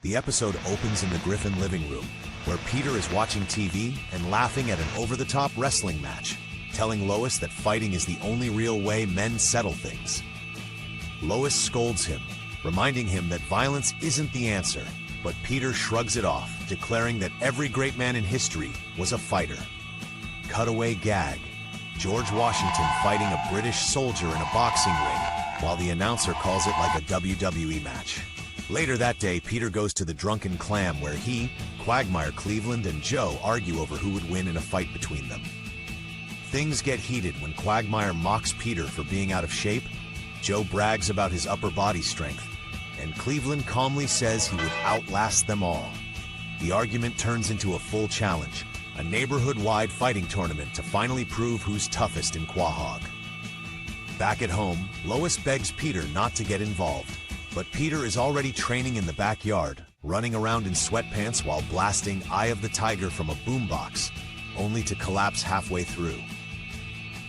The episode opens in the Griffin living room, where Peter is watching TV and laughing at an over-the-top wrestling match, telling Lois that fighting is the only real way men settle things. Lois scolds him, reminding him that violence isn't the answer, but Peter shrugs it off, declaring that every great man in history was a fighter. Cutaway gag: George Washington fighting a British soldier in a boxing ring, while the announcer calls it like a WWE match. Later that day, Peter goes to the drunken Clam, where he, Quagmire, Cleveland, and Joe argue over who would win in a fight between them. Things get heated when Quagmire mocks Peter for being out of shape. Joe brags about his upper body strength, and Cleveland calmly says he would outlast them all. The argument turns into a full challenge, a neighborhood-wide fighting tournament to finally prove who's toughest in Quahog. Back at home, Lois begs Peter not to get involved, but Peter is already training in the backyard, running around in sweatpants while blasting Eye of the Tiger from a boombox, only to collapse halfway through.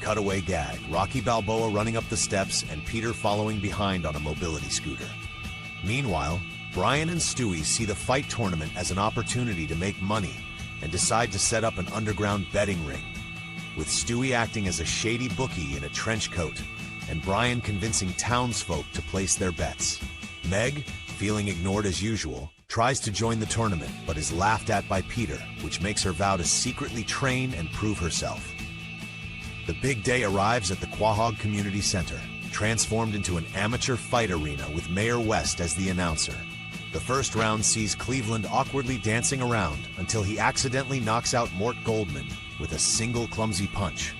Cutaway gag: Rocky Balboa running up the steps and Peter following behind on a mobility scooter. Meanwhile, Brian and Stewie see the fight tournament as an opportunity to make money and decide to set up an underground betting ring, with Stewie acting as a shady bookie in a trench coat and Brian convincing townsfolk to place their bets. Meg, feeling ignored as usual, tries to join the tournament but is laughed at by Peter, which makes her vow to secretly train and prove herself. The big day arrives at the Quahog Community Center, transformed into an amateur fight arena with Mayor West as the announcer. The first round sees Cleveland awkwardly dancing around until he accidentally knocks out Mort with a single clumsy punch.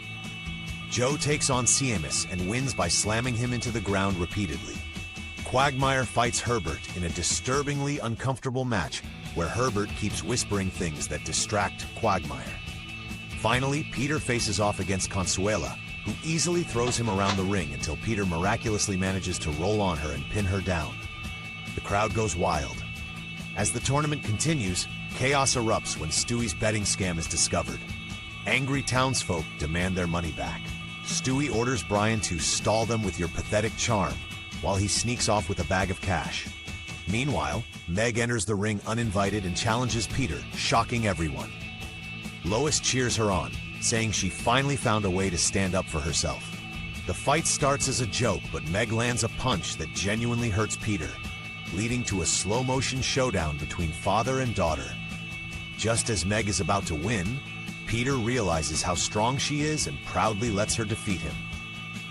Joe takes on Seamus and wins by slamming him into the ground repeatedly. Quagmire fights Herbert in a disturbingly uncomfortable match where Herbert keeps whispering things that distract Quagmire. Finally, Peter faces off against Consuela, who easily throws him around the ring until Peter miraculously manages to roll on her and pin her down. The crowd goes wild. As the tournament continues, chaos erupts when Stewie's betting scam is discovered. Angry townsfolk demand their money back. Stewie orders Brian to stall them with your pathetic charm, while he sneaks off with a bag of cash. Meanwhile, Meg enters the ring uninvited and challenges Peter, shocking everyone. Lois cheers her on, saying she finally found a way to stand up for herself. The fight starts as a joke, but Meg lands a punch that genuinely hurts Peter, leading to a slow-motion showdown between father and daughter. Just as Meg is about to win, Peter realizes how strong she is and proudly lets her defeat him.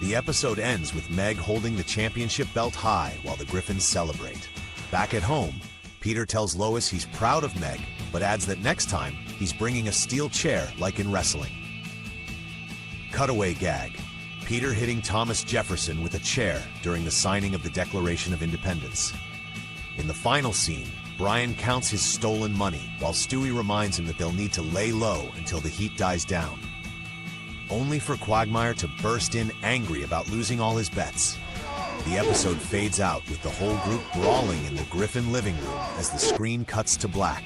The episode ends with Meg holding the championship belt high while the Griffins celebrate. Back at home, Peter tells Lois he's proud of Meg, but adds that next time, he's bringing a steel chair like in wrestling. Cutaway gag: Peter hitting Thomas Jefferson with a chair during the signing of the Declaration of Independence. In the final scene, Brian counts his stolen money, while Stewie reminds him that they'll need to lay low until the heat dies down. Only for Quagmire to burst in angry about losing all his bets. The episode fades out with the whole group brawling in the Griffin living room as the screen cuts to black.